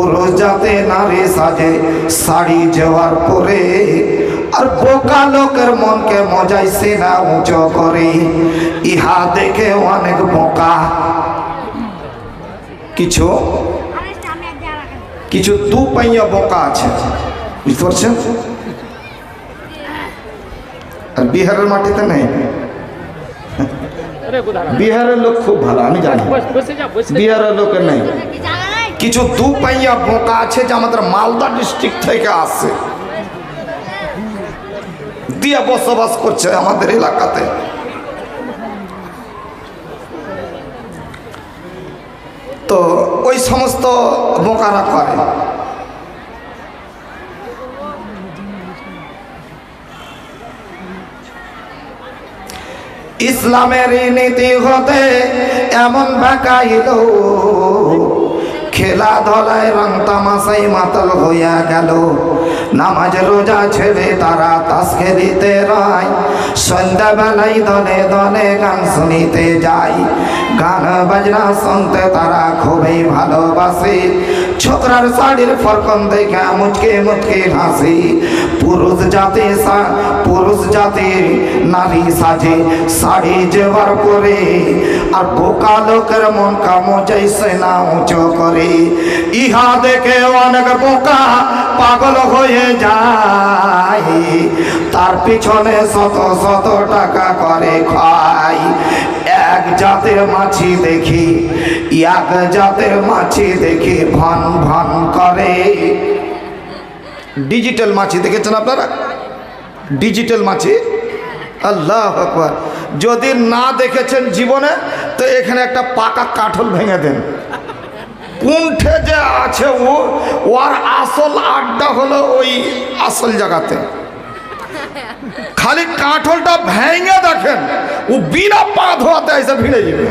পুরুষ যাতে নারী সাজে শাড়ি জোয়ার পরে, আর বোকা লোকের মনকে মজাইছে না উঁচু করে। ইহা দেখে অনেক বোকা কিছু কিছু দু পাইয়া বোকা আছে, বুঝতে পারছেন? আর বিহারের মাটিতে নেই। বিহারের লোক খুব ভালো, আমি জানি বিহারের লোকের নেই। কিছু দু পাইয়া বোকা আছে যে আমাদের মালদা ডিস্ট্রিক্ট থেকে আসে, দিয়ে বসবাস করছে আমাদের এলাকাতে। তো ওই সমস্ত বোকারা করে। ইসলামের নীতি হতে এমন বাঁকাইল, খেলাধুলায় রং তামাশাই মাতাল হইয়া গেল। নামাজ রোজা ছেড়ে তারা তাস খেলিতে রয়, সন্ধ্যাবেলায় দলে দলে গান শুনিতে যায়। গান বাজনা শুনতে তারা খুবই ভালোবাসে, ছোকরার শাড়ির ফরকন দেখে মুচকে মুচকে হাসি। পুরুষ জাতি নারী সাজে শাড়ি জোয়ার পরে, আর বোকা লোকের মন কামচাইছে না উঁচু করে। ইহা দেখে অনেক বোকা পাগল হয়ে যায়, তার পিছনে শত শত টাকা করে খায়। এক জাতের মাছি দেখি ভান ভান করে। ডিজিটাল মাছি দেখেছেন আপনারা? ডিজিটাল মাছি, আল্লাহু আকবার। যদি না দেখেছেন জীবনে তো এখানে একটা পাকা কাঠল ভেঙে দেন। কুণ্ঠে যে আছে ওর আসল আড্ডা হলো ওই আসল জায়গাতে। খালি কাঠলটা ভেঙে দেখেন, ও বিনা পা ধোয়াতে এসে ভিড়ে যাবে,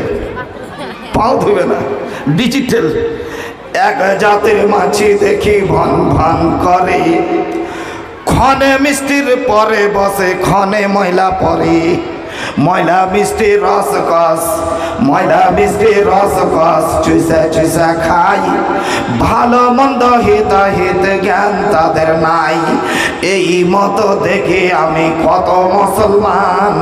পাও ধুবে না। ডিজিটাল এক জাতের মাছি দেখি ভান ভান করে। ক্ষণে মিষ্টির পরে বসে, ক্ষণে ময়লা পরে। ময়লা মিষ্টির রস চুষা চুষা খাই। ভালো মন্দ হিত জ্ঞান তাদের নাই। এই মতো দেখে আমি কত মুসলমান।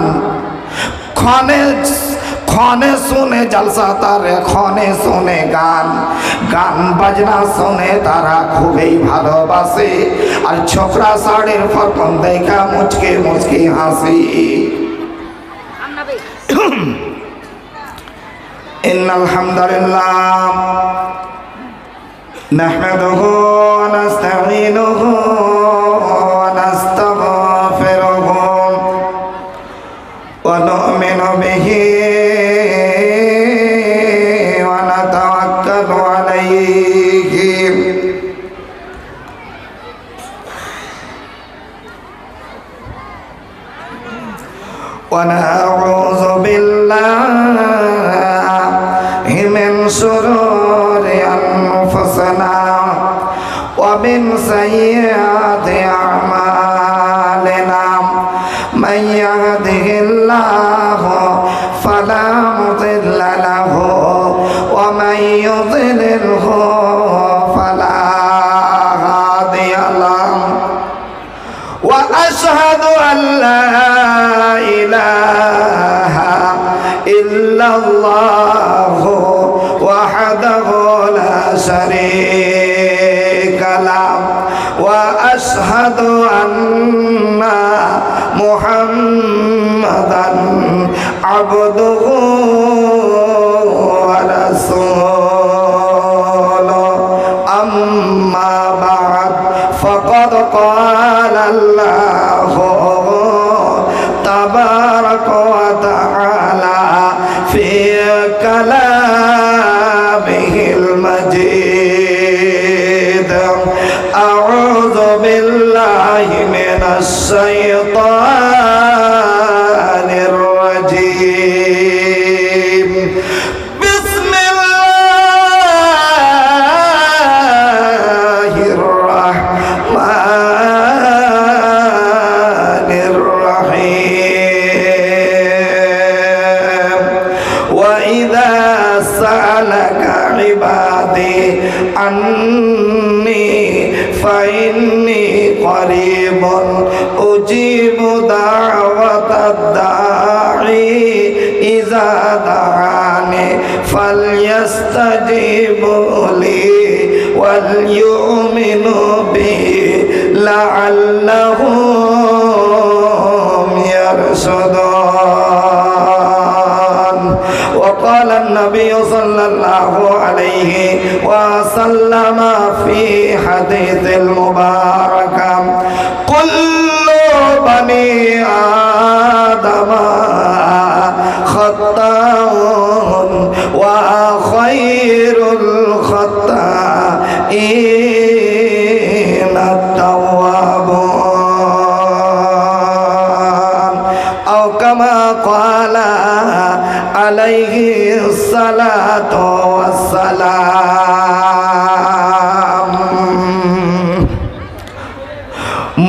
ক্ষণে শুনে জলসা তারে, ক্ষণে শুনে গান বাজনা শুনে তারা খুবই ভালোবাসে। আর ছোকরা শাড়ির ফরকন দেখা মুচকে মুচকে হাসি। ইন্নাল হামদুলিল্লাহ নাহমাদুহু ওয়া নাস্তাঈনুহু ওয়া নাস্তাগফিরুহু ওয়া নু'মিনু বিহি ওয়া নাতাওয়াক্কালু আলাইহি ওয়া নাউযু বিল্লাহি মিন শুরুরি আনফুসিনা ওয়া মিন সাইয়্যাতি আ'মালিনা। মান ইয়াহদিহিল্লাহু ফালা মুদিল্লা লাহু ওয়া মান ইউদ্লিলহু ফালা হাদিয়া লাহু। ওয়া আশহাদু আল্লা ইলাহা ইল্লাল্লাহু ওয়াহদাহু লা শারীকা লাহু ওয়া আশহাদু আন্না মুহাম্মাদান আবদুহু ওয়া রাসূলুহু। আম্মা বা'দ ফাকাদ ক্বালা আল্লাহু তাবারাকা ওয়া তাআলা ফি কালামিহিল মাজিদ। আউযু বিল্লাহি মিনাশ শাইতানির রাজীম। বিসমিল্লাহির রাহমানির রাহিম। ওয়া ইযা সা'আলাকা ইবাদি আন্নী ফাইন্নি করিবুন উজিবু দাওয়াতাদ দাঈ ইযা দাআনি ফালইস্তাজিবু লি ওয়াল ইউমিনু বি লাআল্লাহুম ইয়ারশুদুন। وقال النبي صلى الله عليه وسلم في حديث المبارك كل بني آدم خطاء وخير الخطائين التوابون أو كما قال عليه الصلاة والسلام।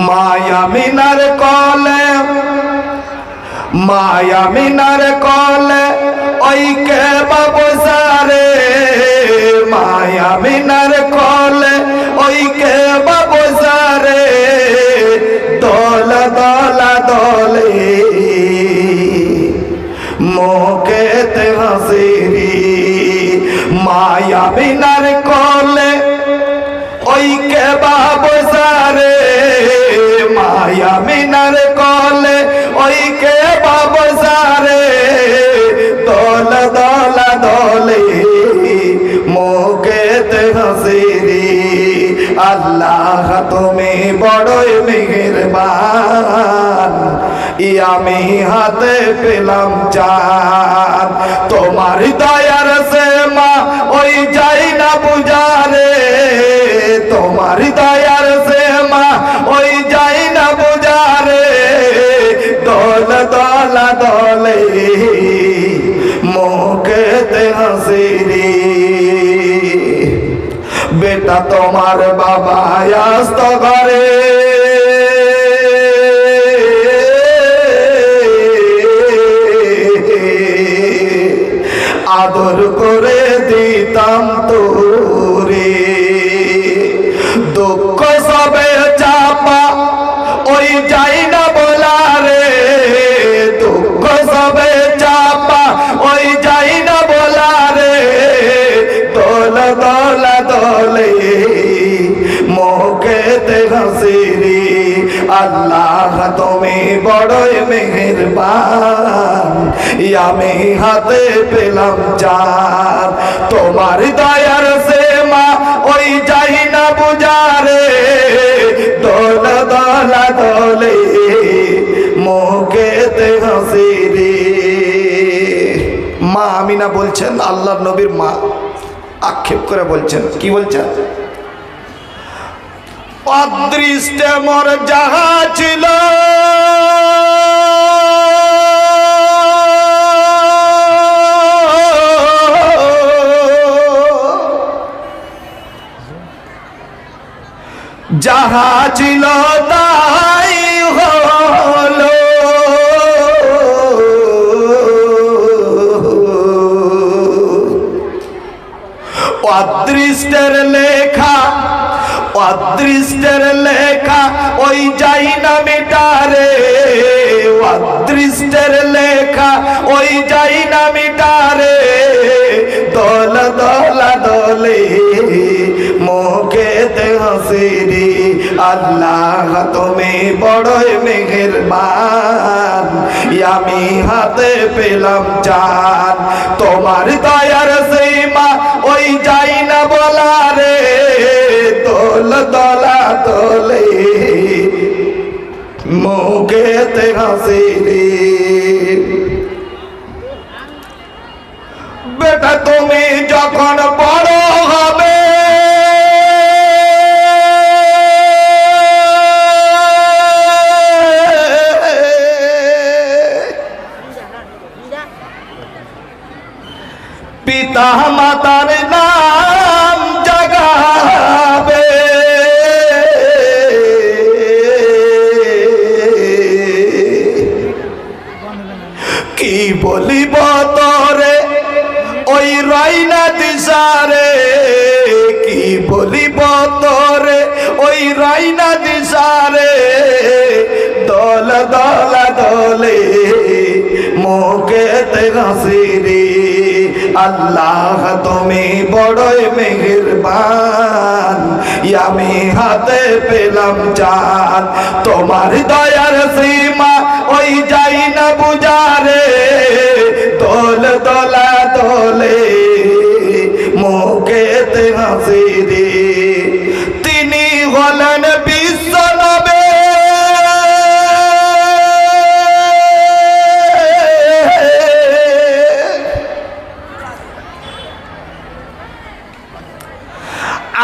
মায়ামিনার কলে মায়ামিনার কলে ওই কে বাবুসারে মায়ামিনার কলে ওই কে বাবুসারে দোল দোলা দোলে মুখেতে হাসিরি মায়ামিনার কলে ওই কে বাবুসারে মায়ামিনার কলে ওই কে বাবুসারে দোল দোলা দোলে মুখেতে হাসিরি আল্লাহ তুমি বড়ই মেহেরবান আমি হাতে পেলাম চাঁদ তোমার দয়ার সে মা ওই যাই না বুঝারে তোমার দয়ার সে মা ওই যাই না বুঝারে দোল দোলা দোলে মুখেতে হাসিরি বেটা তোমার বাবা আসত ঘরে আদর করে দিতাম তোরে দুঃখ সবে চাপা ওই যাই না বলারে দুঃখ সবে চাপা ওই যাই না বলারে দোল দোলা দোলে মুখেতে হাসিরি আল্লাহ তুমি বড়ই মেহেরবান আমি হাতে পেলাম চাঁদ তোমার দয়ার সে মা ওই যাই না বুঝারে দোল দোলা দোলে মুখেতে হাসিরি। মা আমিনা বলছেন আল্লাহর নবীর মা আক্ষেপ করে বলছেন কি বলছেন অদৃষ্টে মোর যাহা ছিল যাহা ছিল তাই হলো অদৃষ্টের লেখা অদৃষ্টের লেখা ওই যাই না মিটারে অদৃষ্টের লেখা ওই যাই না মিটারে দোল দোলা দোলে মুখেতে হাসিরি আল্লাহ তুমি বড়ই মেহেরবান আমি হাতে পেলাম চাঁদ তোমার দয়ার সেই মা ওই যাই না বলারে দোল দোলা দোলে মুখেতে হাসিরি বেটা তুমি যখন বড় হবে পিতা মাতার নাম জাগাবে কি বলিব তোরে ওই রাইনা দিশারে কি বলিব তোরে ওই রাইনা দিশারে দল দল দলে মুখেতে হাসি রে আল্লাহ তুমি বড়ই মেহেরবান আমি হাতে পেলাম চাঁদ তোমার দয়ার সীমা ওই যাই না বুঝারে দোল দোলা দোলে মুখেতে হাসি রে তিনি হলেন বিশ্ব নবী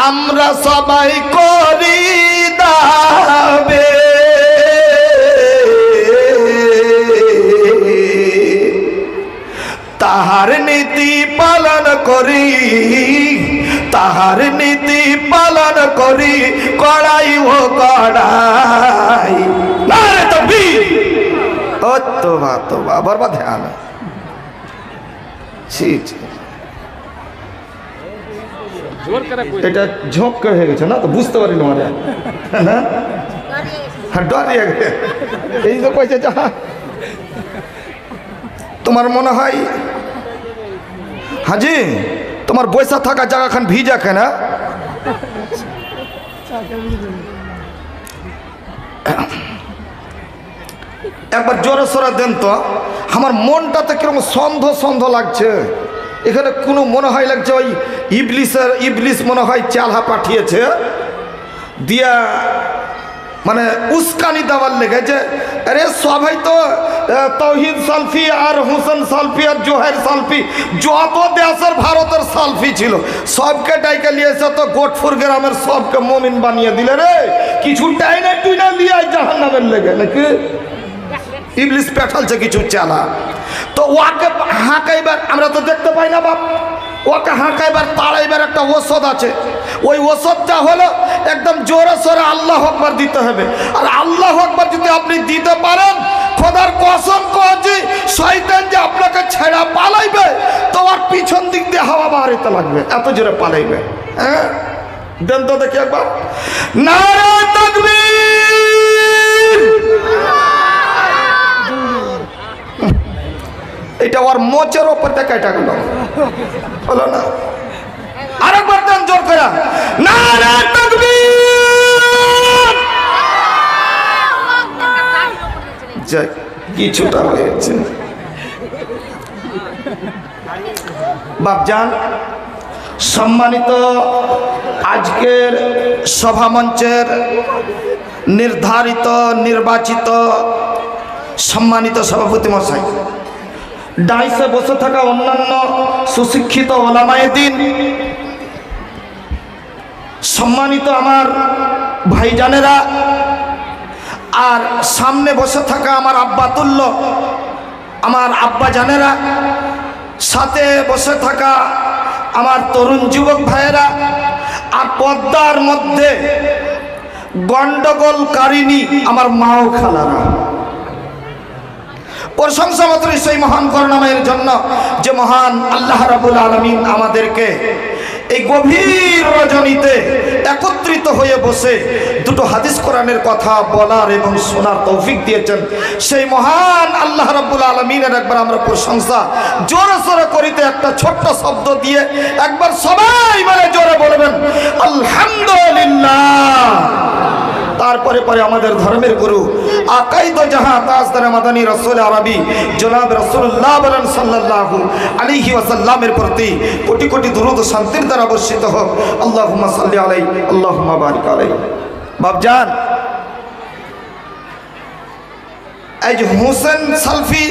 আমরা সবাই করি দাবে তাহার নীতি পালন করি তাহার নীতি পালন করি কড়াই ও কড়াই নারে তাকবীর ও তোবা তোবা বরবাদ ধ্যান ঠিক এটা ঝোঁক হয়ে গেছে না তো বুঝতে পারি না ডরিয়ে গেছে এই তো কইছে তোমার মনে হয় হাজি তোমার বৈশা থাকা জায়গা খান ভিজা কেনা একবার জোরে সোরে দেন তো আমার মনটাতে কিরকম সন্ধ সন্ধ লাগছে এখানে কোনো মনে হয় লাগছে ওই ইবলিস মনে হয় চালহা পাঠিয়েছে দিয়া মানে উস্কানি দেওয়ার লেগে যে আরে সবাই তো তৌহিদ সালফি আর হোসেন সালফি আর জোহের সালফি যত দেশের ভারতের সালফি ছিল সবকে ডাইকে নিয়েছে তো গোটফুর গ্রামের সবকে মমিন বানিয়ে দিলে রে কিছু টাইনে টুইনা লিয়ে জাহান্নামের লেগে নাকি ইবলিস পাঠালছে কিছু চালা তো ওকে হাঁকাইবার আমরা তো দেখতে পাই না বাপ ওকে হাঁকাইবার তাড়াইবার একটা ওষুধ আছে ওই ওষুধটা হলো একদম জোরে সোরে আল্লাহ আকবার দিতে হবে আর আল্লাহ আকবার যদি আপনি দিতে পারেন খোদার কসম কজি শয়তান যে আপনাকে ছেড়া পালাইবে তো আর পিছন দিক দিয়ে হাওয়া বাহারিতে লাগবে এত জোরে পালাইবে হ্যাঁ দেন তো দেখি একবার নারে তাকবীর এটা ওর মোচের ওপর থেকে এটা গেল হলো না আরেকবার দেন জোর করে নারে তাকবীর যাই কিছুটা হয়েছে বাপজান সম্মানিত আজকের সভামঞ্চের নির্ধারিত নির্বাচিত সম্মানিত সভাপতি মশাই ডাইসে বসে থাকা অন্যান্য সুশিক্ষিত ওলামায়ে দ্বীন সম্মানিত আমার ভাইজানেরা আর সামনে বসে থাকা আমার আব্বাতুল্য আমার আব্বা জানেরা সাথে বসে থাকা আমার তরুণ যুবক ভাইয়েরা আর পর্দার মধ্যে গন্ডগোলকারিনী আমার মা ও খালারা প্রশংসা মাত্র সেই মহান করুণাময়ের জন্য যে মহান আল্লাহ রাব্বুল আলামিন আমাদেরকে এই গভীর রজনীতে একত্রিত হয়ে বসে দুটো হাদিস কোরআনের কথা বলার এবং শোনার তৌফিক দিয়েছেন সেই মহান আল্লাহ রাব্বুল আলামিনের একবার আমরা প্রশংসা জোরে সোরে করিতে একটা ছোট্ট শব্দ দিয়ে একবার সবাই মিলে জোরে বলবেন আলহামদুলিল্লাহ। তারপরে পরে আমাদের ধর্মের গুরু আকাইদ জাহাঁ তাজদার মাদানী রাসূল আরবি জনাব রাসূলুল্লাহ সাল্লাল্লাহু আলাইহি ওয়াসাল্লামের প্রতি কোটি কোটি দুরূদ ও শান্তির দ্বারা বর্ষিত হোক। আল্লাহুম্মা সাল্লি আলাইহি আল্লাহুম্মা বারিক আলাইহি। বাপজান এই যে হোসেন সালফি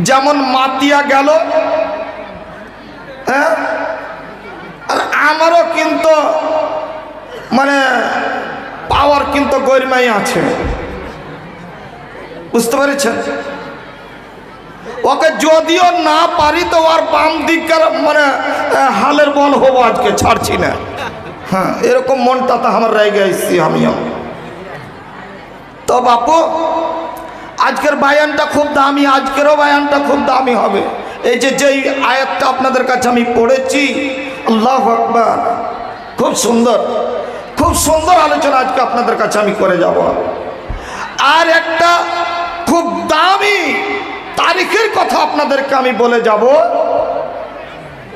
যেমন মাতিয়া গেল, হ্যাঁ, আর আমারও কিন্তু মানে পাওয়ার কিন্তু গরিমাই আছে, বুঝতে পেরেছেন? ওকে যদিও না পারি তো আর বাম দিককার মানে হালের বল হবো, আজকে ছাড়ছি না। হ্যাঁ, এরকম মনটা তো আমার রেগে আসছি আমিও। তো বাপু আজকের বায়ানটা খুব দামি, আজকেরও বায়ানটা খুব দামি হবে। এই যে যেই আয়াতটা আপনাদের কাছে আমি পড়েছি, আল্লাহু আকবার, খুব সুন্দর, খুব সুন্দর আলোচনা আজকে আপনাদের কাছে আমি করে যাব। আর একটা খুব দামি তারিখের কথা আপনাদেরকে আমি বলে যাব।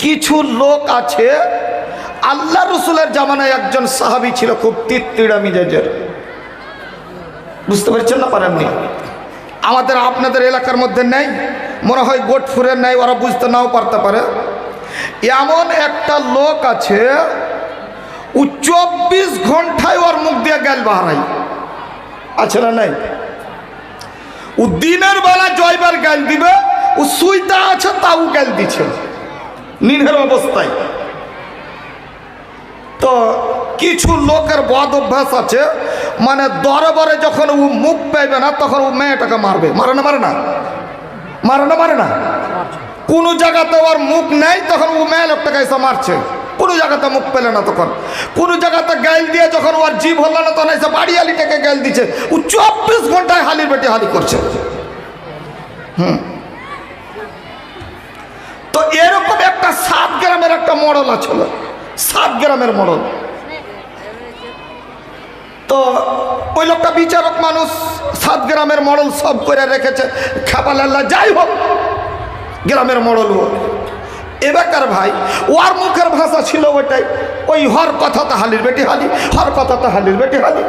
কিছু লোক আছে, আল্লাহ রসুলের জামানায় একজন সাহাবী ছিল খুব তিত্তিড়া মিজাজের। বুঝতে পারছেন না? পারেননি? আমাদের আপনাদের এলাকার মধ্যে নেই, মনে হয় গোটফুরের নেই, ওরা বুঝতে নাও পারতে পারে। এমন একটা লোক আছে, ও 24 ঘন্টায় ওর মুখ দিয়ে গাল বাহারাই আছে না? নাই। ও দিনের বেলা জয়বার গাল দিবে, ও সুইতা আছে তাও গাল দিচ্ছে নিনের অবস্থায়। তো কিছু লোকের বদ অভ্যাস আছে, মানে দরবারে যখন ও মুখ পাইবে না তখন ও মেয়েটাকে মারবে। মারে না? মারে না? মারে না? মারে না? কোনো জায়গাতে ওর মুখ নেই তখন ও মেয়ে লোকটাকে এসে মারছে। কোনো জায়গাতে মুখ পেলে না তখন, কোনো জায়গাতে গাইল দিয়ে যখন ওর জীব হলো না তখন এসে বাড়িয়ালিটাকে গাইল দিচ্ছে। ও 24 ঘন্টায় হালির বেটি হালি করছে। তো এরকম একটা 7 গ্রামের একটা মডেল আছিল, 7 গ্রামের মডেল। তো ওই লোকটা বিচারক মানুষ, 7 গ্রামের মডেল সব করে রেখেছে। খেপালাল্লা যাই হোক, গ্রামের মডেল ও। এবারকার ভাই ওর মুখের ভাষা ছিল ওইটাই, ওই হর কথাতে হালির বেটি হালি, হর কথাতে হালির বেটি হালি।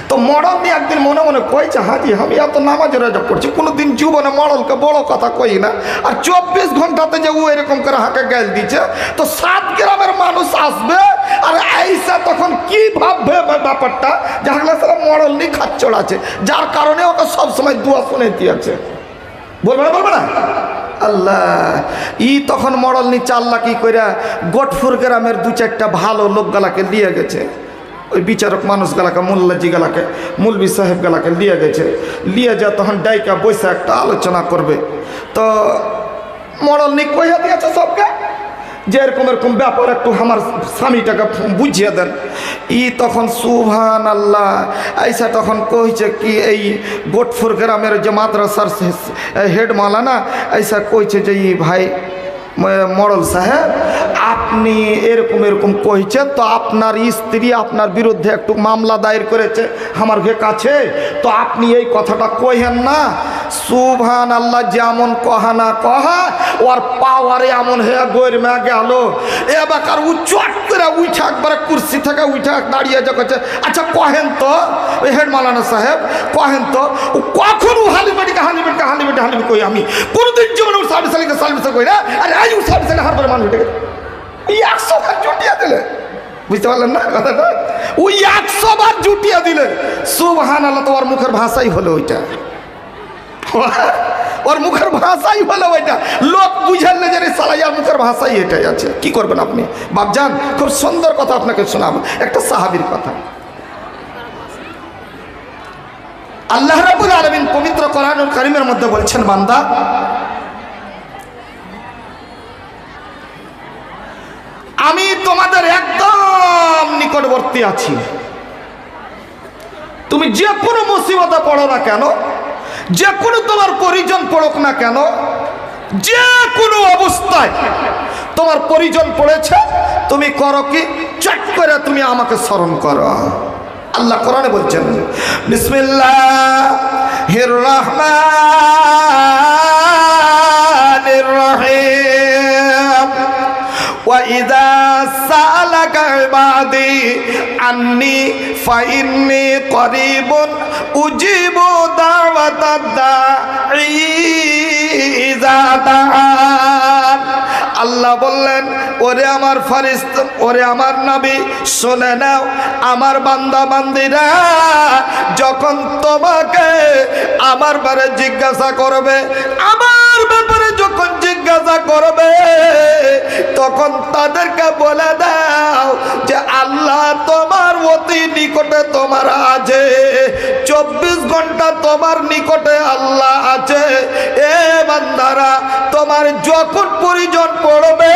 তো মডেল নিয়ে একদিন মনে মনে কইছে, হাজি আমি এত নামাজ রোজা করছি, কোনোদিন জীবনে মডেলকে বড় কথা কই না, আর 24 ঘন্টাতে যে ও এরকম করে হাঁকে গাল দিচ্ছে, তো 7 গ্রামের মানুষ আসবে আর আইসা তখন কি ভাববে ব্যাপারটা, জানলা সারা মডেল নিয়ে খাচ্চড় আছে, যার কারণে ওকে সবসময় দোয়া শুনে দিয়েছে। বলবে না? বলবে না? আল্লাহ, ই তখন মডেল নি চাল্লা কি করে গোটফুর গ্রামের 2-4টা ভালো লোকগুলাকে নিয়ে গেছে, ওই বিচারক মানুষগুলাকে, মোল্লাজি গালাকে, মৌলবি সাহেব গালাকে নিয়ে গেছে। নিয়ে যা তখন ডাইকা বৈশা একটা আলোচনা করবে। তো মডেল নি কইয়া দিয়েছে সবকে যে এরকম এরকম ব্যাপার, একটু আমার স্বামীটাকে বুঝিয়ে দেন। ই তখন সুবহান আল্লাহ আইসা তখন কইছে কি, এই গোটফুর গ্রামের যে মাদ্রাসার হেড মাওলানা আইসা কইছে যে ই ভাই মডেল সাহেব, আপনি এরকম এরকম কইছেন, তো আপনার স্ত্রী আপনার বিরুদ্ধে একটু মামলা দায়ের করেছে আমার কাছে, তো আপনি এই কথাটা কইেন না। সুবহান আল্লাহ, যেমন কহা না কহা ওর পাওয়ারে এমন হয়ে গরমে গেল। এবার ও চট করে উঠে একবারে কুর্সি থেকে উঠে দাঁড়িয়ে যে করছে, আচ্ছা কহেন তো ওই হেড মাওলানা সাহেব, কহেন তো ও কখন ও হালিবেটিকে হালিবেটিকে হালিবেটি হালিবে কই, আমি কোনোদিন জীবনে ওর সার্ভিস আলিকে সার্ভিস কই না, আর এই ও সার্ভিস আলি হার পরে মানুষ উঠে 100 বার জুটিয়ে দিলে। বুঝতে পারলেন না কথাটা? ওই 100 বার জুটিয়ে দিলে। সুবহান আল্লাহ, তো ওর মুখের ভাষাই হলো ওইটা, ওর মুখের ভাষাই হলো ওইটা। লোক বুঝেন না যে সালাইয়ার মুখের ভাষাই এটাই আছে। কি করবেন আপনি বাপজান? খুব সুন্দর কথা আপনাকে শোনাবো, একটা সাহাবীর কথা। আল্লাহ রাব্বুল আলামিন পবিত্র কোরআনুল কারীমের মধ্যে বলছেন, বান্দা আমি তোমাদের একদম নিকটবর্তী আছি। তুমি যে কোনো মুসিবতে পড়ো না কেন, যে কোনো তোমার পরিজন পড়ুক না কেন, যে কোনো অবস্থায় তোমার পরিজন পড়েছে, তুমি করো কি, চট করে তুমি আমাকে স্মরণ করো। আল্লাহ কোরআনে বলছেন, বিসমিল্লাহির রহমানির রহিম, وَإِذَا سَأَلَكَ عِبَادِي عَنِّي فَإِنِّي قَرِيبٌ أُجِيبُ دَعْوَةَ الدَّاعِي إِذَا دَعَانِ। আল্লাহ বললেন, ওরে আমার ফেরেশতা, ওরে আমার নবী, শুনে নাও, আমার বান্দা বান্দিরা যখন তোমাকে আমার ব্যাপারে জিজ্ঞাসা করবে, আমার ব্যাপারে যখন জিজ্ঞাসা করবে, তখন তাদেরকে বলে দাও যে আল্লাহ তোমার অতি নিকটে তোমার আছে, 24 ঘন্টা তোমার নিকটে আল্লাহ আছে। এ বান্দারা, তোমার যখন পরিজন পড়বে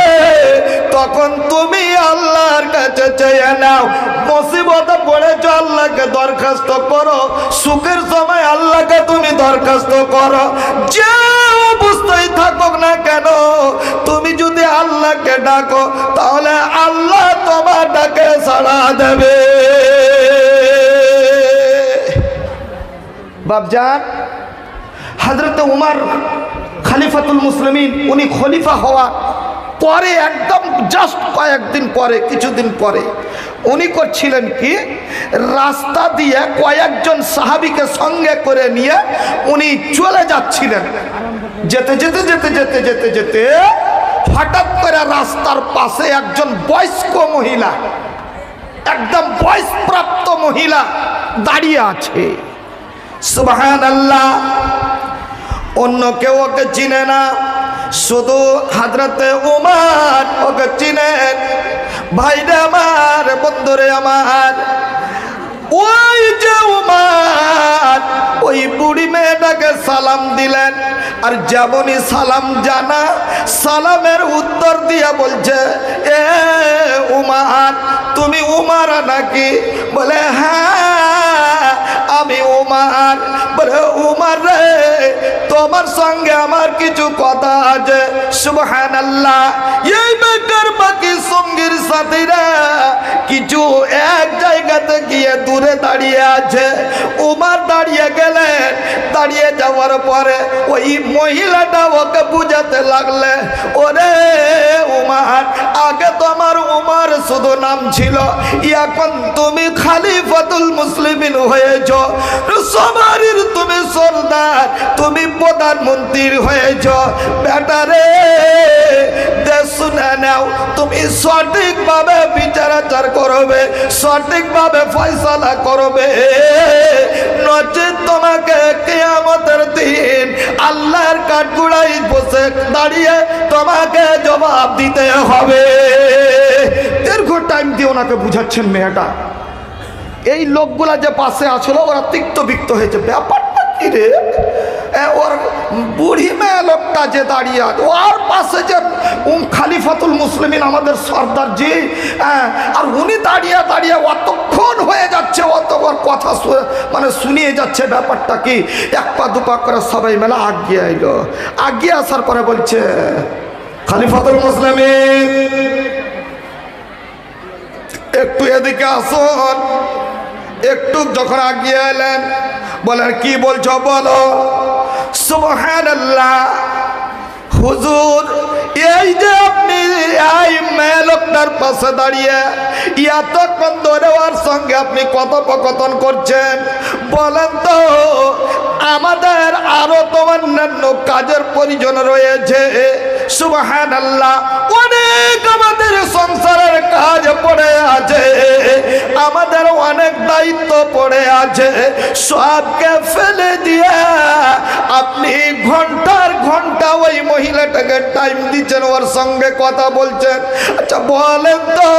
তখন তুমি আল্লাহর কাছে চেয়ে নাও। মুসিবতে পড়েছ, আল্লাহকে দরখাস্ত করো। সুখের সময় আল্লাহকে তুমি দরখাস্ত করো। যে অবস্থা অবস্থায় থাকুক না কেন, তুমি যদি আল্লাহকে ডাকো তাহলে আল্লাহ তোমার ডাকে সাড়া দেবে। বাপজান, হযরত উমর খলিফাতুল মুসলিমিন, উনি খলিফা হওয়া পরে একদম জাস্ট কয়েকদিন পরে, কিছুদিন পরে উনি করছিলেন কি, রাস্তা দিয়ে কয়েকজন সাহাবীকে সঙ্গে করে নিয়ে উনি চলে যাচ্ছিলেন। যেতে যেতে যেতে যেতে যেতে যেতে হঠাৎ করে রাস্তার পাশে একজন বয়স্ক মহিলা, একদম বয়সপ্রাপ্ত মহিলা দাঁড়িয়ে আছে। সুবহানাল্লাহ। অন্য কেউ ওকে চিনে না, শুধু হযরতে উমর ওকে চিনেন। ভাইরে আমার, বন্ধুরে আমার, ওই যে উমর ওই বুড়ি মেয়েটাকে সালাম দিলেন, আর যেমনই সালাম জানা, সালামের উত্তর দিয়া বলছে, এ উমর, তুমি উমর নাকি? বলে হ্যাঁ আমি উমর। বলে উমর রে, তোমার সঙ্গে আমার কিছু কথা আছে। সুবহানাল্লাহ। এই বেকার বাকি সঙ্গীর সাথীরা কিছু এক জায়গাতে গিয়ে দূরে দাঁড়িয়ে আছে। উমর দাঁড়িয়ে গেলেন, দাঁড়িয়ে যাওয়ার পরে ওই মহিলাটা ওকে বুঝাতে লাগলে, ওরে উমর, আগে তোমার উমর শুধু নাম ছিল, এখন তুমি খলিফাতুল মুসলিমিন হয়েছ, সবারই তুমি সরদার, তুমি প্রধানমন্ত্রী হয়েছ। বেটারে দেশ শুনে নাও, তুমি সঠিকভাবে বিচারাচার করবে, সঠিকভাবে ফয়সালা করবে, নচেত তোমাকে কিয়ামতের দিন আল্লাহর কাঠগড়ায় বসে দাঁড়িয়ে তোমাকে জবাব দিতে হবে। দীর্ঘ টাইম দিয়ে ওনাকে বুঝাচ্ছেন মেয়েটা। এই লোকগুলা যে পাশে আসলো ওরা তিক্ত বিক্ত হয়েছে, ব্যাপারটা কি রে? ওর বুড়ি মেয়ে লোকটা যে দাঁড়িয়ে আছে, ওর পাশে যে খলিফাতুল মুসলিমিন আমাদের সর্দার জি, আর উনি দাঁড়িয়ে দাঁড়িয়ে অতক্ষণ হয়ে যাচ্ছে, অত কথা মানে শুনিয়ে যাচ্ছে। ব্যাপারটা কি? এক পা দুপা করে সবাই মেলা আগিয়ে এলো। আগিয়ে আসার পরে বলছে, খলিফাতুল মুসলিমিন একটু এদিকে আসুন। একটু যখন আগিয়ে এলেন, বলেন কি বলছো বলো। সুবহানাল্লাহ। হুজুর, এই যে আপনি এই মেয়ে লোকটার পাশে দাঁড়িয়ে এতক্ষণ ধরে ওর সঙ্গে আপনি কথোপকথন করছেন, বলেন তো আমাদের আরো তো অন্যান্য কাজের প্রয়োজন রয়েছে। সুবহানাল্লাহ। অনেক আমাদের সংসারের কাজ পড়ে আছে, আমাদের অনেক দায়িত্ব পড়ে আছে, সবকে ফেলে দিয়ে আপনি ঘন্টার ঘন্টা ওই মহিলাটাকে টাইম দিচ্ছেন, ওর সঙ্গে কথা বলছেন। আচ্ছা বলেন তো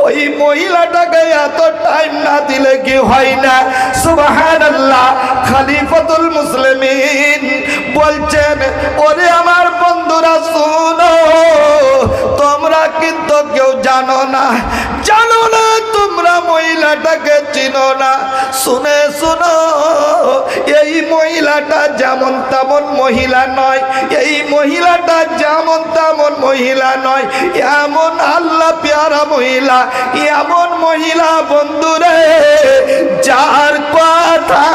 ওই মহিলাটাকে এত টাইম না দিলে কি হয় না? সুবহানাল্লাহ। খলিফাতুল মুসলিমিন বলছেন, ওরে আমার বন্ধুরা শুনো, তোমরা কিন্তু কেউ জানো না, জানো না, তোমরা মহিলাটাকে চিনো না। শুনে শুনো, এই মহিলাটা যেমন তেমন মহিলা নয়, এই মহিলাটা যেমন তেমন মহিলা নয়, এমন আল্লাহ প্যারা মহিলা, এমন মহিলা বন্ধুরে, যার কথা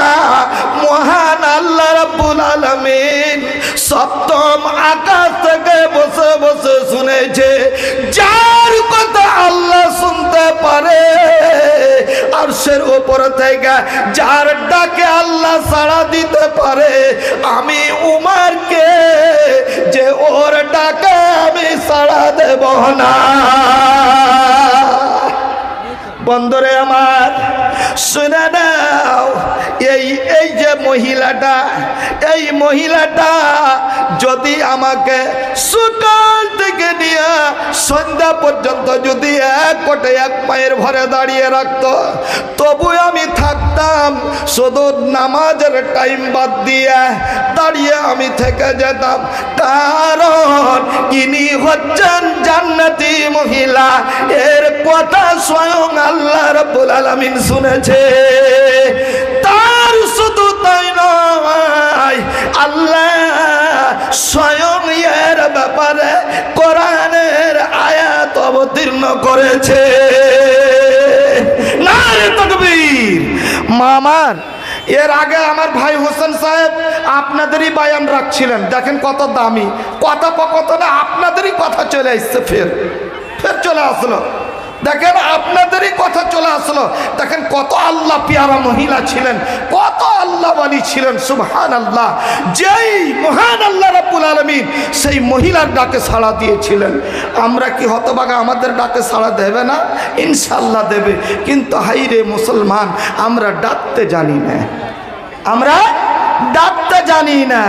মহান আল্লাহ রাব্বুল আলামিন সপ্তম আকাশ থেকে বসে বসে শুনেছে, যার কথা আল্লাহ শুনতে পারে, আরশের উপর থেকে যার ডাকে আল্লাহ সাড়া দিতে পারে। আমি উমরকে যে ওর ডাকে আমি সাড়া দেব না। বন্ধুরে আমার, শুনে নাও, এই যে মহিলাটা, এই মহিলাটা যদি আমাকে সকাল থেকে নিয়ে সন্ধ্যা পর্যন্ত যদি এক কোটে এক পায়ের ভরে দাঁড়িয়ে রাখতো, তবু আমি থাকতাম, শুধু নামাজের টাইম বাদ দিয়ে দাঁড়িয়ে আমি থেকে যেতাম। কারণ ইনি হচ্ছেন জান্নাতি মহিলা, এর কথা স্বয়ং আল্লাহ রাব্বুল আলামিন শুনেছে। তার শুধু তাই নয়, আল্লাহ স্বয়ং উত্তীর্ণ করেছে। নারে তাকবীর। মামার এর আগে আমার ভাই হোসেন সাহেব আপনাদেরই বায়ান রাখছিলেন, দেখেন কত দামি কথা, কত না আপনাদেরই কথা চলে আসছে, ফের চলে আসলো। দেখেন আপনাদেরই কথা চলে আসলো। দেখেন কত আল্লাহ পিয়ারা মহিলা ছিলেন, কত আল্লাহ ওয়ালি ছিলেন, সুবহানাল্লাহ। যেই মহান আল্লাহ রাব্বুল আলামিন সেই মহিলার ডাকে সাড়া দিয়েছিলেন। আমরা কি হতভাগা আমাদের ডাকে সাড়া দেবে না? ইনশাআল্লাহ দেবে। কিন্তু হাইরে মুসলমান, আমরা ডাকতে জানি না, আমরা ডাকতে জানি না।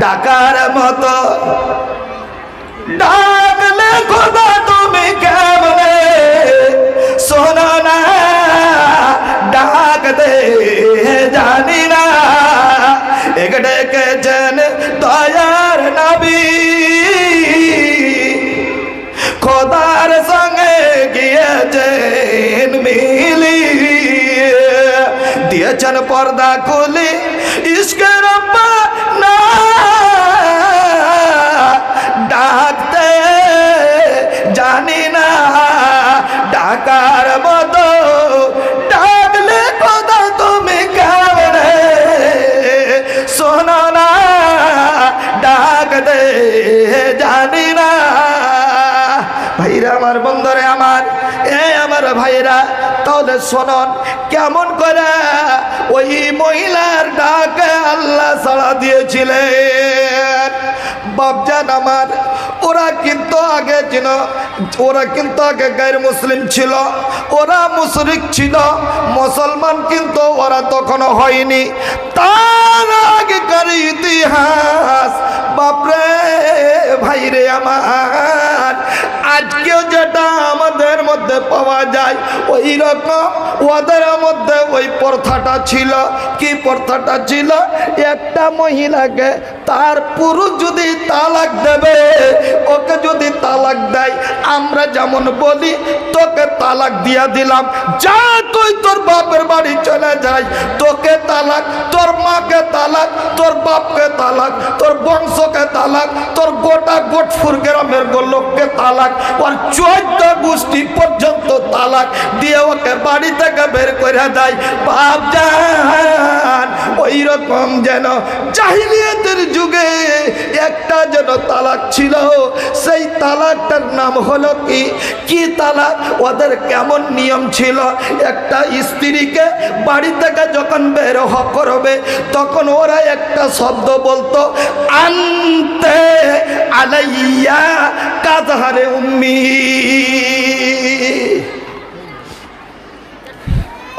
ডাকার মতো ডাকলে খোদা তুমি কেমনে শোনো না, ডাকতে জানি না। এক ডেকেছেন দয়ার নবী, খোদার সঙ্গে গিয়েছেন মিলি, দিয়েছেন পর্দা খুলি ইশকের না, ডাকতে জানি না। ডাকার মতো ডাকলে কথা তুমি কেমনে শোনো না, ডাকতে জানি না। ভাইরা আমার, বন্ধুরে আমার, আমার ভাইরা, তাহলে শোনন কেমন করে ওই মহিলার ডাকে আল্লাহ সাড়া দিয়েছিলেন। বাপজান আমার, ওরা কিন্তু আগে ছিল, ওরা কিন্তু আগে গায়ের মুসলিম ছিল, ওরা মুশরিক ছিল, মুসলমান কিন্তু ওরা তখনও হয়নি। তার আগেকার ইতিহাস বাপরে ভাইরে আমার, আজকেও যেটা আমাদের মধ্যে পাওয়া যায় ওই রকম ওদের মধ্যে ওই প্রথাটা ছিল। কি প্রথাটা ছিল? একটা মহিলাকে তার পুরুষ যদি তালাক দেবে, ওকে যদি তালাক দেয়, আমরা যেমন বলি তোকে তালাক দিয়া দিলাম, যা তুই তোর বাপের বাড়ি চলে যাই, তোকে তালাক, তোর মাকে তালাক, তোর বাপকে তালাক, তোর বংশকে তালাক, তোর গোটা গোটফুর গ্রামের লোককে তালাক, ওর 14 গোষ্ঠী পর্যন্ত তালাক দিয়ে ওকে বাড়ি থেকে বের করে দেয়। বাপজান, ওই রকম যেন জাহিলিয়াতের যুগে একটা যেন তালাক ছিল, সেই তালাকটার নাম হলো কি তালাক? ওদের কেমন নিয়ম ছিল? একটা স্ত্রীকে বাড়ি থেকে যখন বের করবে তখন ওরা একটা শব্দ বলতো, আনতে আলাইয়া কাজহারে উম্মি।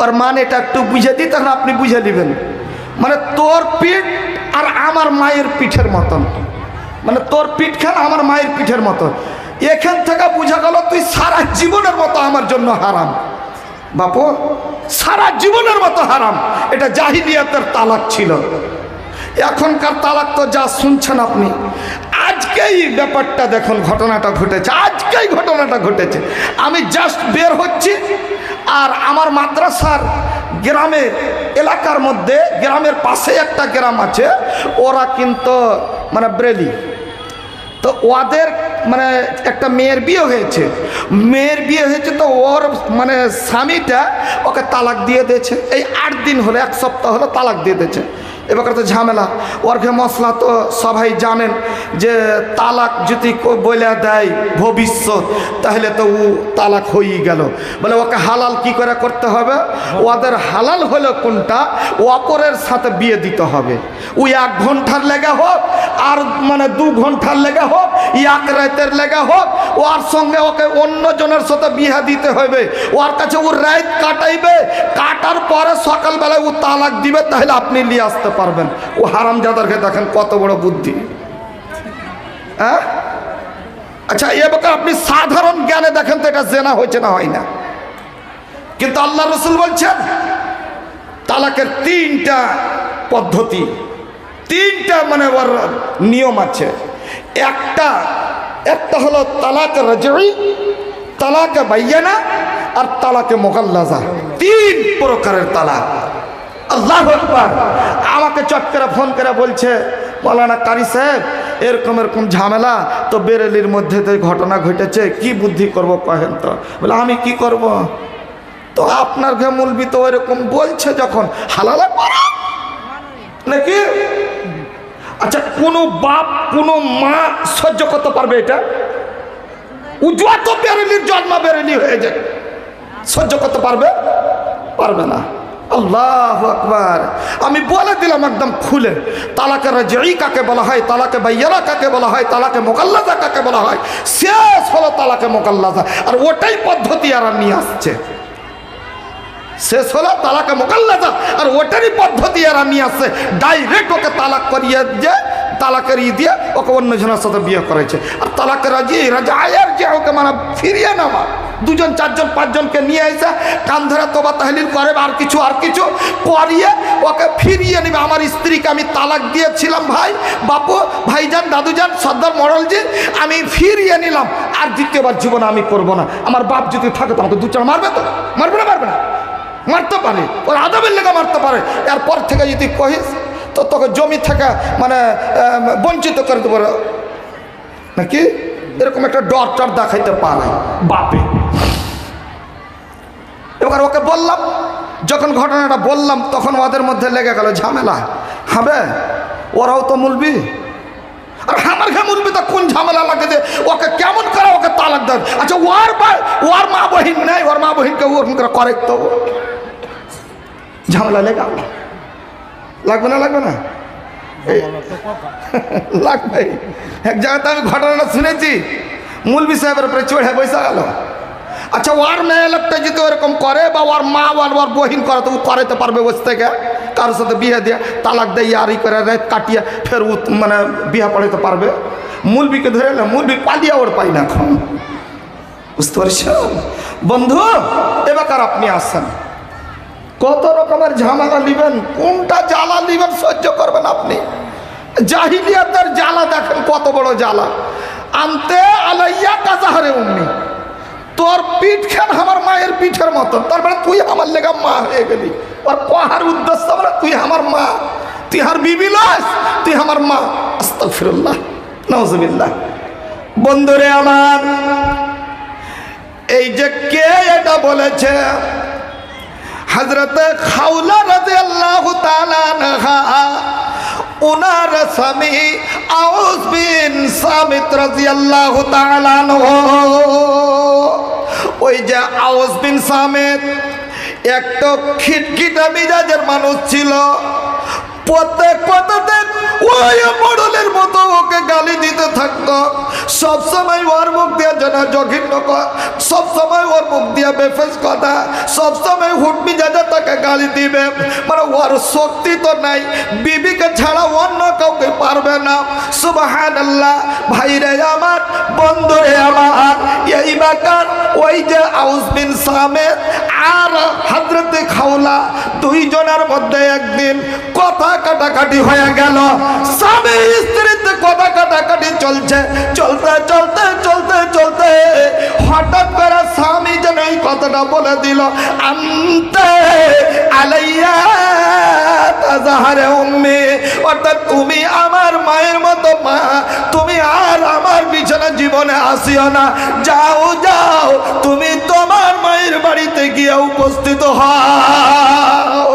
আর মানে এটা একটু বুঝে দিই, তখন আপনি বুঝে নেবেন। মানে তোর পিঠ আর আমার মায়ের পিঠের মতন, মানে তোর পিঠখান আমার মায়ের পিঠের মতন। এখান থেকে বুঝা গেল তুই সারা জীবনের মতো আমার জন্য হারাম। বাপু, সারা জীবনের মতো হারাম। এটা জাহিলিয়াতের তালাক ছিল। এখনকার তালাক তো যা শুনছেন আপনি, আজকেই ব্যাপারটা দেখুন, ঘটনাটা ঘটেছে, আজকেই ঘটনাটা ঘটেছে। আমি জাস্ট বের হচ্ছি, আর আমার মাদ্রাসার গ্রামের এলাকার মধ্যে, গ্রামের পাশে একটা গ্রাম আছে, ওরা কিন্তু মানে ব্রেলি, তো ওদের মানে একটা মেয়ের বিয়ে হয়েছে, তো ওর মানে স্বামীটা ওকে তালাক দিয়ে দিয়েছে। এই 8 দিন হলো, 1 সপ্তাহ হলো তালাক দিয়ে দিয়েছে। এবার তো ঝামেলা, ওরকে মশলা তো সবাই জানেন যে তালাক যদি বলে দেয় ভবিষ্যৎ, তাহলে তো ও তালাক হয়েই গেল। বলে ওকে হালাল কি করে করতে হবে? ওদের হালাল হলো কোনটা? অপরের সাথে বিয়ে দিতে হবে। ও 1 ঘন্টার লেগে হোক, আর মানে 2 ঘন্টার লেগে হোক, 1 রাতের লেগে হোক, ওর সঙ্গে ওকে অন্য জনের সাথে বিয়ে দিতে হবে। ওর কাছে ও রাত কাটাইবে, কাটার পরে সকালবেলায় ও তালাক দিবে, তাহলে আপনি নিয়ে আসতে পারবেন। ও হারামজাদারকে দেখেন কত বড় বুদ্ধি। হ্যাঁ, আচ্ছা, এবার আপনি সাধারণ জ্ঞানে দেখেন তো এটা জেনা হয়েছে না হয় না? কিন্তু আল্লাহ রসুল বলছেন তালাকের 3টা পদ্ধতি, 3টা মানে ওর নিয়ম আছে। একটা হলো তালাকে রাজঈ, তালাকে বাইয়ানা, আর তালাকে মুগাল্লাজা। 3 প্রকারের তালাক। আল্লাহু আকবার। আমাকে চট করে ফোন করে বলছে, মৌলানা কারি সাহেব এরকম এরকম ঝামেলা, তো বেরেলির মধ্যে তো ঘটনা ঘটেছে, কি বুদ্ধি করব কহেন তো? বলে আমি কি করব? তো আপনার ঘে মুলবি তো এরকম বলছে যখন হালালা করা নাকি? আচ্ছা কোনো বাপ কোনো মা সহ্য করতে পারবে এটা? উজুয়া তো বেরেলির জন্ম বেরেলি হয়ে যায়, সহ্য করতে পারবে? পারবে না। আল্লাহু আকবার। আমি বলে দিলাম একদম খুলে, তালাকে রাজঈ কাকে বলা হয়, তালাকে বাইয়ানা কাকে বলা হয়, তালাকে মুকাল্লাজা কাকে বলা হয়, শেষ হলো তালাকে মুকাল্লাজা। আর ওটাই পদ্ধতি আর নিয়ে আসছে, শেষ হলো তালাকে মুকাল্লাজা, আর ওটারই পদ্ধতি আর নিয়ে আসছে। ডাইরেক্ট ওকে তালাক করিয়ে যে তালাকের দিয়ে ওকে অন্যজনের সাথে বিয়ে করেছে। আর তালাকের রাজায়ের যে ওকে মানে ফিরিয়ে নেওয়া, দুজন চারজন পাঁচজনকে নিয়ে এসে কান ধরে তোবা তাহলিল করে আর কিছু করিয়ে ওকে ফিরিয়ে নেবে। আমার স্ত্রীকে আমি তালাক দিয়েছিলাম ভাই, বাপু, ভাইজান, দাদুজান, সর্দার মডেলজি, আমি ফিরিয়ে নিলাম, আর দ্বিতীয়বার জীবনে আমি করবো না। আমার বাপ যদি থাকে তো আমাকে দু চার মারবে, তো মারবে না? মারবে না? মারতে পারে, ওর আদবের লেগে মারতে পারে। এরপর থেকে যদি কহিস তো তোকে জমি থেকে মানে বঞ্চিত করে দেবো নাকি, এরকম একটা ডর টর দেখাইতে পারে বাপে। এবার ওকে বললাম, যখন ঘটনাটা বললাম তখন ওদের মধ্যে লেগে গেল ঝামেলা। হবে, ওরাও তো মুলবি, আর আমার ঘে মুলবি তো কোন ঝামেলা লাগে যে ওকে কেমন করে ওকে তালাক দেয়। আচ্ছা ওর মা বহিন নেই, ওর মা বহিনকে ওরকম করে করে তো ঝামেলা লেগে লাগবে না? লাগবে না? লাগবে। এক জায়গাতে আমি ঘটনাটা শুনেছি, মুলবি সাহেবের উপরে চড়ে বসে গেল। আচ্ছা ওর মেয়ে লোকটা যদি ওরকম করে বা ওর মা ওর বহিন করে, তো ও করাইতে পারবে বসে থেকে? কারোর সাথে বিয়ে দিয়ে তালাক দিয়ে আর ই করে রাত কাটিয়ে ফের ও মানে বিয়ে পড়াইতে পারবে? মুলবিকে ধরে এলে মুলবি পালিয়ে ওর পাই না এখন, বুঝতে পারছেন বন্ধু? এবার আপনি আসেন, কত রকমের ঝামেলা নিবেন, কোনটা জ্বালা নিবেন সহ্য করবেন আপনি? জাহিলিয়াতের জ্বালা দেখেন কত বড় জ্বালা। আনতে আলাইয়া কাজাহারে উম্মি, তোর পিঠ খান আমার মায়ের পিঠের মতন, তারপরে তুই আমার লেগা মা হয়ে গেলি। ওর কহার উদ্দেশ্য মানে তুই আমার মা, তুই আর বিবি লস, তুই আমার মা। আস্তাগফিরুল্লাহ, নাউজুবিল্লাহ। বন্ধুরে আমার, এই যে কে এটা বলেছে? হযরতে খাওলা রাদিয়াল্লাহু তাআলা আনহা, ওনার স্বামী আউস বিন সামিত রাদিয়াল্লাহু তাআলা আনহু। ওই যে আউস বিন সামিত একটা খিটখিটা মিজাজের মানুষ ছিল। প্রত্যেক কথাতে ওই মডেলের মতো ওকে গালি দিতে থাকতো। সবসময় ওর মুখ দিয়ে যেন জঘন্য, সবসময় ওর মুখ দিয়ে বেফেস কথা, সবসময় হুটমি যাতে তাকে গালি দিবে। মানে ওর শক্তি তো নাই, বিবিকে ছাড়া অন্য কাউকে পারবে না। সুবহানাল্লাহ। ভাইরে আমার, বন্ধুরে আমার, এই বাকার ওই যে আউস বিন সামিত আর হযরতে খাওলা দুইজনের মধ্যে একদিন কথা কাটাকাটি হয়ে গেল। স্বামী স্ত্রীতে কথা কাটাকাটি চলছে, চলতে চলতে চলতে চলতে হঠাৎ করে স্বামী যেন এই কথাটা বলে দিল, আনতে আলাইয়া তাজাহারে উম্মি, অর্থাৎ তুমি আমার মায়ের মতো মা, তুমি আর আমার বিছানা জীবনে আসিও না, যাও যাও, তুমি তোমার মায়ের বাড়িতে গিয়ে উপস্থিত হও।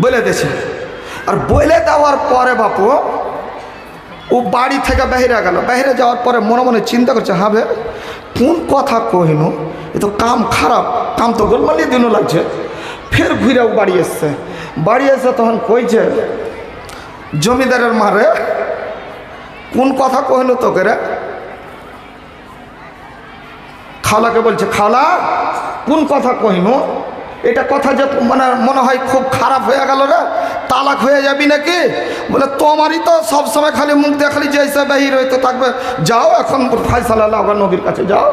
বলে দিয়েছে। আর বলে দেওয়ার পরে বাপু ও বাড়ি থেকে বাইরে গেল। বাইরে যাওয়ার পরে মনে মনে চিন্তা করছে, হবে কোন কথা কহিনু, এ তো কাম খারাপ, কাম তো গোলমালিয়ে দিনও লাগছে। ফের ঘুরে ও বাড়ি এসছে। বাড়ি এসে তখন কইছে জমিদারের মারে, কোন কথা কহিনু তোকে রে? খালাকে বলছে, খালা কোন কথা কহিনু? এটা কথা যে মানে মনে হয় খুব খারাপ হয়ে গেল রে, তালাক হয়ে যাবি নাকি? বলে তোমারই তো সবসময় খালি মুখ দেখালি যে হিসাবে বাহির হইতে থাকবে, যাও এখন ফায়সালা আবার নবীর কাছে যাও।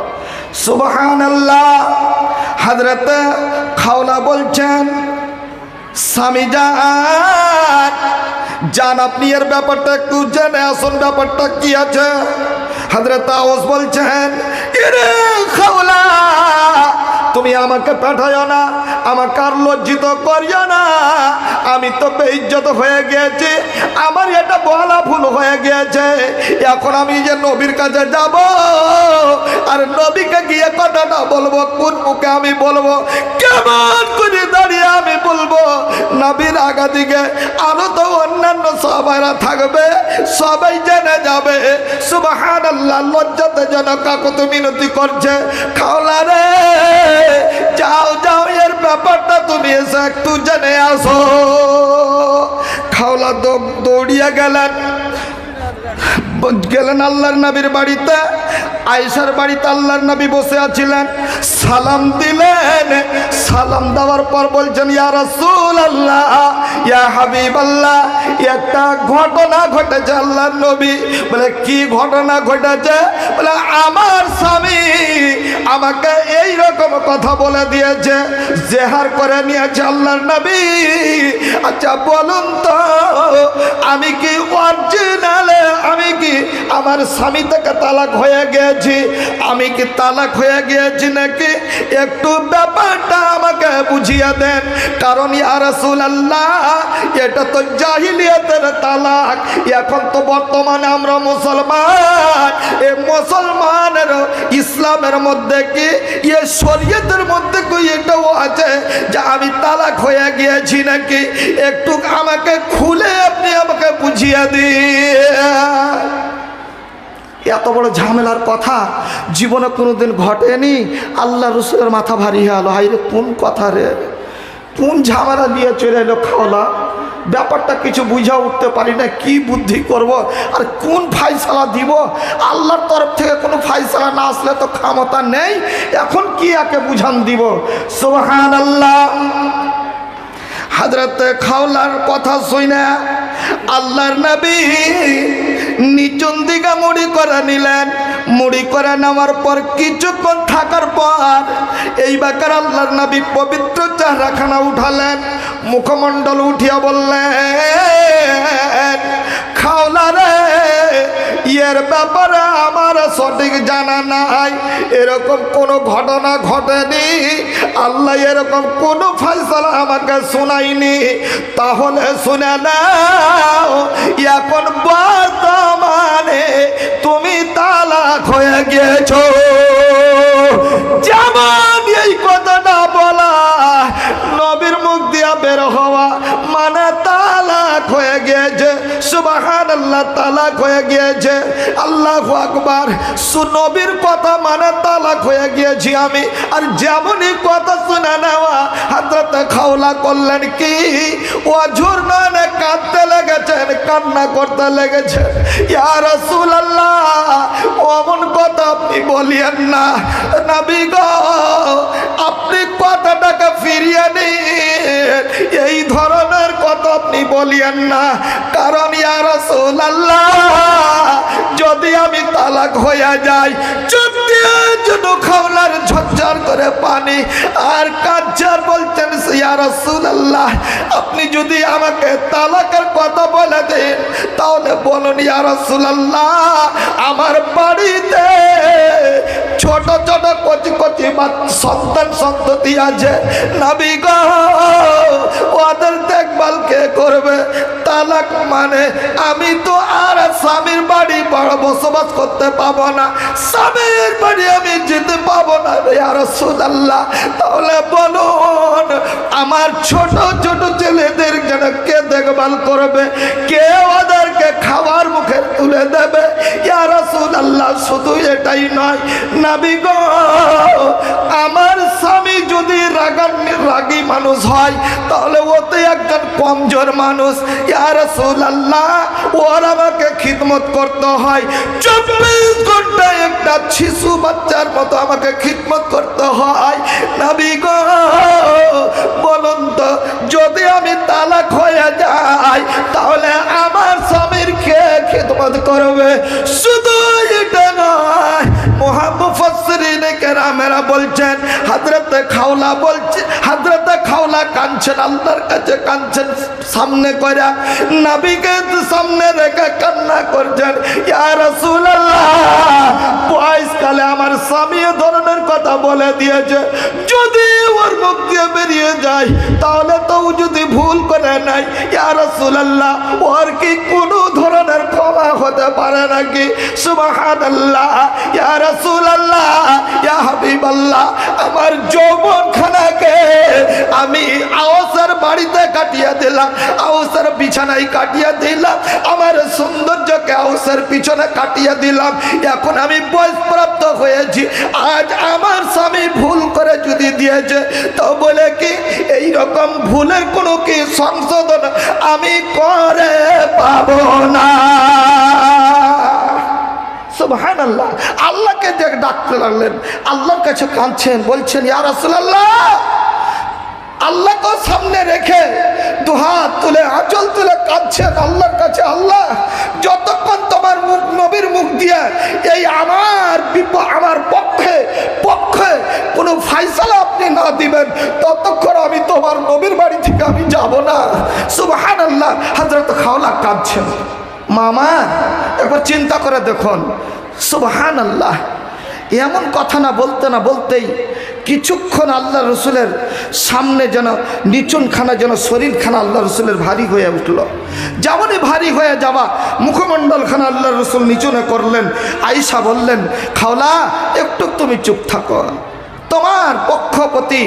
সুবহানাল্লাহ। হযরতে খাওলা বলছেন, স্বামী জান আপনি এর ব্যাপারটা একটু জেনে আসুন, ব্যাপারটা কি আছে। হযরত আউস বলছেন, এরে খাওলা তুমি আমাকে পাঠায়ো না, আমাকে আর লজ্জিত করিও না, আমি তো বেইজ্জত হয়ে গিয়েছি, আমার এটা বলা ভুল হয়ে গিয়েছে। এখন আমি যে নবীর কাছে যাব আর নবীকে গিয়ে কথাটা বলবো, কোন মুখে আমি বলবো, কেমন করে দাঁড়িয়ে আমি বলবো? নবীর আগা দিকে আরো তো অন্যান্য সাহাবারা থাকবে, সবাই জেনে যাবে। সুবহানাল্লাহ, লজ্জাতে যেন কাকুতি মিনতি করছে। খাওলা রে, যাও যাও, এর ব্যাপারটা তুমি এসে একটু জেনে আসো। খাওলা দৌড়িয়া গেলেন আল্লাহর নবীর বাড়িতে। আয়েশার বাড়িতে আল্লাহর নবী বসে আছিলেন, সালাম দিলেন। সালাম দেওয়ার পর বলছেন, ইয়া রাসূলুল্লাহ, ইয়া হাবিবাল্লাহ, একটা ঘটনা ঘটেছে। আল্লাহর নবী বলে, কি ঘটনা ঘটেছে? বলে, আমার স্বামী আমাকে এই রকম কথা বলে দিয়েছে, জেহার করে নিয়েছে। আল্লাহর নবী, আচ্ছা বলুন তো, আমি কি অরিজিনালে, আমি কি আমার স্বামী থেকে তালাক হয়ে গিয়েছি, আমি কি তালাক হয়ে গিয়েছি নাকি? একটু ব্যাপারটা আমাকে বুঝিয়ে দেন। কারণ ইয়া রাসূলুল্লাহ, এটা তো জাহিলিয়াতের তালাক, এখন তো বর্তমানে আমরা মুসলমান, এই মুসলমানের ইসলামের মধ্যে কি, এ শরীয়তের মধ্যে কি এটাও আছে যে আমি তালাক হয়ে গিয়েছি নাকি? একটু আমাকে খুলে আপনি আমাকে বুঝিয়ে দিন। এত বড় ঝামেলার কথা জীবনে কোনোদিন ঘটেনি। আল্লাহ রসুলের মাথা ভারী হয়ে গেল, হাই রে কোন কথা রে, কোন ঝামেলা দিয়ে চলে এলো খাওলা, ব্যাপারটা কিছু বুঝা উঠতে পারি না, কি বুদ্ধি করব আর কোন ফাইসালা দিব? আল্লাহর তরফ থেকে কোনো ফাইসালা না আসলে তো ক্ষমতা নেই, এখন কি একে বুঝান দিব? সুবহানাল্লাহ। হযরত খাওলার কথা শুনে আল্লাহর নবী নিচুন দিকে মুড়ি করে নিলেন। মুড়ি করে নেওয়ার পর কিছুক্ষণ থাকার পর এইবার আল্লাহর নবী পবিত্র চেহারাখানা উঠালেন, মুখমণ্ডল উঠিয়া বললেন, খাওলা রে, এর ব্যাপারে আমার সঠিক জানা নাই, এরকম কোনো ঘটনা ঘটেনি, আল্লাহ এরকম কোনো ফয়সালা আমাকে শোনায়নি। তাহলে শুনে নাও, এখন বর্তমানে তুমি তালাক হয়ে গিয়েছো। যেমন এই কথাটা বলা, নবীর মুখ দিয়া বের হওয়া মানে তালাক হয়ে গিয়েছে। সুবহানাল্লাহ, তালাক হয়ে গিয়েছে। আল্লাহু আকবার। নবীর কথা মানে তালাক হয়ে গিয়েছি আমি। আর যেমনই কথা শুনে নেওয়া, হযরত খাওলা করলেন কি, অঝোর নয়নে কাঁদতে লেগেছেন, কান্না করতে লেগেছেন। ইয়া রাসূলুল্লাহ, অমন কথা আপনি বলিয়েন না, নবী গো, আপনি কথাটাকে ফিরিয়ে নিন, এই ধরনের কথা আপনি বলিয়েন না। কারণ ইয়া রাসূলুল্লাহ, যদি আমি তালাক হয়ে যাই, খাওলার ঝরঝর করে পানি আর কাজ্জার বলছেন, ইয়া রাসূলুল্লাহ, আপনি যদি আমাকে তালাকের কথা বলে দেন, তাহলে বলুন ইয়া রাসূলুল্লাহ, আমার বাড়িতে ছোট ছোট কচি কচি সন্তান সন্ততি আছে, নবী গো, ওদের দেখভাল কে করবে? তালাক মানে আমি তো আর স্বামীর বাড়ি বড় বসবাস করতে পাবো না, স্বামীর বাড়ি আমি যেতে পাবো না ইয়া রাসূলুল্লাহ। তাহলে বলুন, আমার ছোট ছোট ছেলেদের যেন কে দেখভাল করবে, কে ওদেরকে খাবার মুখে তুলে দেবে? ইয়া রাসূলুল্লাহ, শুধু এটাই নয়, নবী গো, আমার স্বামী যদি রাগী মানুষ হয়, তাহলে ওতে একজন কমজোর মানুষ। ইয়া রাসূলুল্লাহ, ওর আমাকে খিদমত করতে হয়, 24 ঘন্টা একটা শিশু বাচ্চার মতো আমাকে খিদমত করতে হয়। নবী গো, বলুন তো, যদি আমি তালাক হয়ে যাই, তাহলে আমার স্বামীর কে খিদমত করবে? শুধু এটা নয়, মুফাসসিরিন কেরামেরা বলছেন, হযরত খাওলা বলছে, হযরত খাওলা কাঁদছেন, আল্লাহর কাছে কাঁদছেন, সামনে করে নবীকে সামনে রেখে কান্না করছেন, ইয়া রাসূলুল্লাহ, বয়সকালে আমার স্বামী এ ধরনের কথা বলে দিয়েছে, যদি ওর মুখ দিয়ে বেরিয়ে যায় তাহলে তো ও যদি ভুল করে নাই ইয়া রাসূলুল্লাহ ওর কি কোনো ধরনের ক্ষমা হতে পারে নাকি? সুবহানাল্লাহ ইয়া রাসূলুল্লাহ ইয়া হাবিবাল্লাহ, আমার যৌবনখানাকে আমি আওসের বাড়িতে কাটিয়ে দিলাম, আওসের বিছানায় কাটিয়ে দিলাম, আমার সৌন্দর্যকে আওসের পিছনে কাটিয়ে দিলাম। এখন আমি বয়সপ্রাপ্ত হয়েছি, আজ আমার স্বামী ভুল করে যদি দিয়েছে তো বলে কি এই রকম ভুলের কোনো কি সংশোধন আমি করে পাবো না? সুবহানাল্লাহ। আল্লাহকে যে ডাকতে লাগলেন, আল্লাহর কাছে কাঁদছেন, বলছেন ইয়া রাসূলুল্লাহ, আল্লাহকে সামনে রেখে দুহাত তুলে আঁচল তুলে কাঁদছেন আল্লাহর কাছে, আল্লাহ যতক্ষণ তোমার মুখ নবীর মুখ দিয়ে এই আমার পক্ষে কোনো ফায়সালা আপনি না দিবেন ততক্ষণ আমি তোমার নবীর বাড়ি থেকে আমি যাব না। সুবহানাল্লাহ। হযরত খাওলা কাঁদছেন। মামা একবার চিন্তা করে দেখুন, সুবহানাল্লাহ, এমন কথা না বলতেই কিছুক্ষণ আল্লাহ রসুলের সামনে যেন নিচুনখানা যেন শরীরখানা আল্লাহ রসুলের ভারী হয়ে উঠল। যেমনই ভারী হয়ে যাওয়া মুখমণ্ডলখানা আল্লাহ রসুল নিচুনে করলেন। আয়েশা বললেন, খাওলা একটু তুমি চুপ থাকো, তোমার পক্ষপতি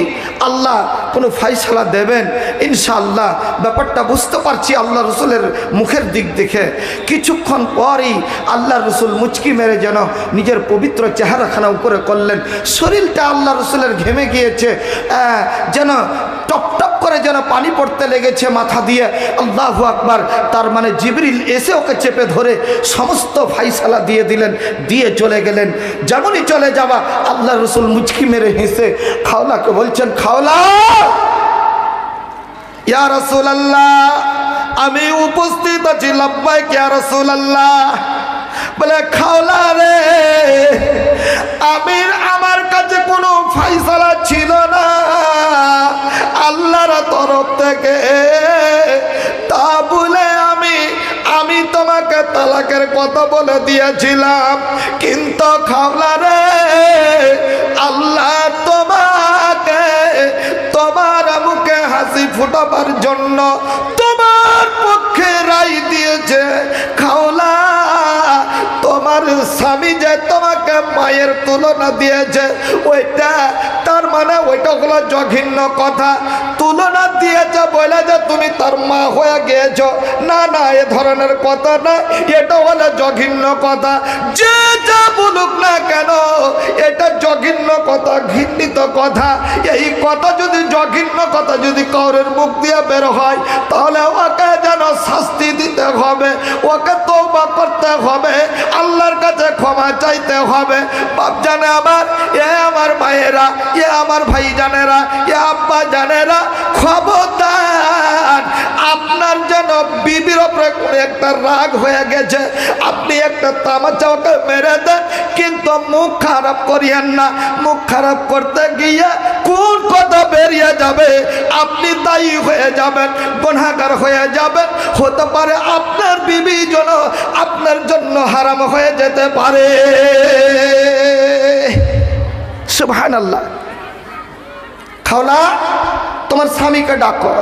আল্লাহ কোনো ফাইসালা দেবেন ইনশাআল্লাহ। ব্যাপারটা বুঝতে পারছি আল্লাহ রসুলের মুখের দিক দেখে। কিছুক্ষণ পরই আল্লাহ রসুল মুচকি মেরে যেন নিজের পবিত্র চেহারাখানা উপরে করলেন। শরীরটা আল্লাহ রসুলের ঘেমে গিয়েছে, যেন টপ টপ করে যেন পানি পড়তে লেগেছে মাথা দিয়ে। আল্লাহু আকবার। তার মানে জিবরিল এসে ওকে চেপে ধরে সমস্ত ফাইসালা দিয়ে দিলেন, দিয়ে চলে গেলেন। যেমনই চলে যাওয়া আল্লাহ রসুল মুচকি মেরে হেসে খাওলাকে বলছেন, খাওলা ইয়া রাসূলুল্লাহ, আমি উপস্থিত আছি। লাব্বাইক ইয়া রাসূলুল্লাহ। বলে, খাওলা রে, আমার কাছে কোনো ফায়সালা ছিল না আল্লাহর তরফ থেকে, তা বলে আমি তোমাকে তালাকের কথা বলে দিয়েছিলাম। কিন্তু খাওলা রে, আল্লাহ তোমাকে তোমার মুখে হাসি ফোটাবার জন্য তোমার পক্ষে রায় দিয়েছে। খাওলা, তোমার স্বামী যে তোমাকে মায়ের তুলনা দিয়েছে ওইটা, তার মানে ওইটা হলো জঘন্য কথা। তুলনা দিয়েছে বলে যে তুমি তার মা হয়ে গিয়েছ, না না, এ ধরনের কথা না, এটা হলো জঘন্য কথা। যে যা বলুক না কেন এটা জঘন্য কথা, ঘৃণিত কথা। এই কথা যদি জঘন্য কথা যদি কাউরের মুখ দিয়ে বের হয় তাহলে ওকে যেন শাস্তি দিতে হবে, ওকে তওবা করতে হবে, আল্লাহর কাছে ক্ষমা চাইতে হবে। বাপ জানে আমার, এ আমার মায়েরা, এ আমার ভাই জানেরা, এ আব্বা জানেরা, খবরদার, আপনার যেন বিবির উপরে কোনো একটা রাগ হয়ে গেছে, আপনি একটা তামাচা ওকে মেরে দেন, কিন্তু মুখ খারাপ করিয়েন না। মুখ খারাপ করতে গিয়ে কোন কথা বেরিয়ে যাবে আপনি দায়ী হয়ে যাবেন, গুনাহগার হয়ে যাবেন। হতে পারে আপনার বিবি যেন আপনার জন্য হারাম হয়ে যেতে পারে। সুবহানাল্লাহ। খাওলা, তোমার স্বামীকে ডাকো।